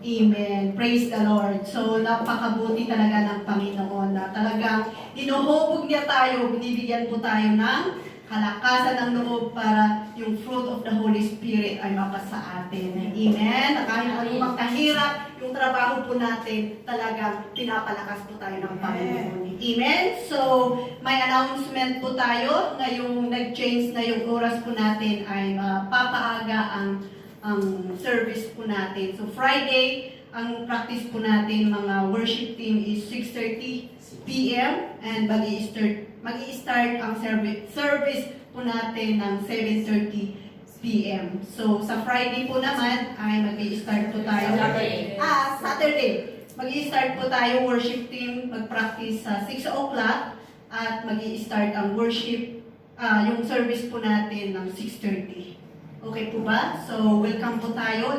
Amen. Praise the Lord. So, napakabuti talaga ng Panginoon na talagang inuhubog niya tayo, binibigyan po tayo ng kalakasan ng loob para yung fruit of the Holy Spirit ay mapasa atin. Amen. Na kahit anumang kahirap, yung trabaho po natin, talagang pinapalakas po tayo ng Panginoon. Amen. So, may announcement po tayo na yung nag-change na yung oras po natin ay papaaga ang service po natin. So, Friday, ang practice po natin, mga worship team is 6:30 p.m. and mag-i-start ang service po natin ng 7:30 p.m. So, sa Friday po naman ay mag-i-start po tayo. Saturday. Mag-i-start po tayo, worship team, mag-practice sa 6 o'clock at mag-i-start ang worship, yung service po natin ng 6:30. Okay po ba? So, welcome po tayo.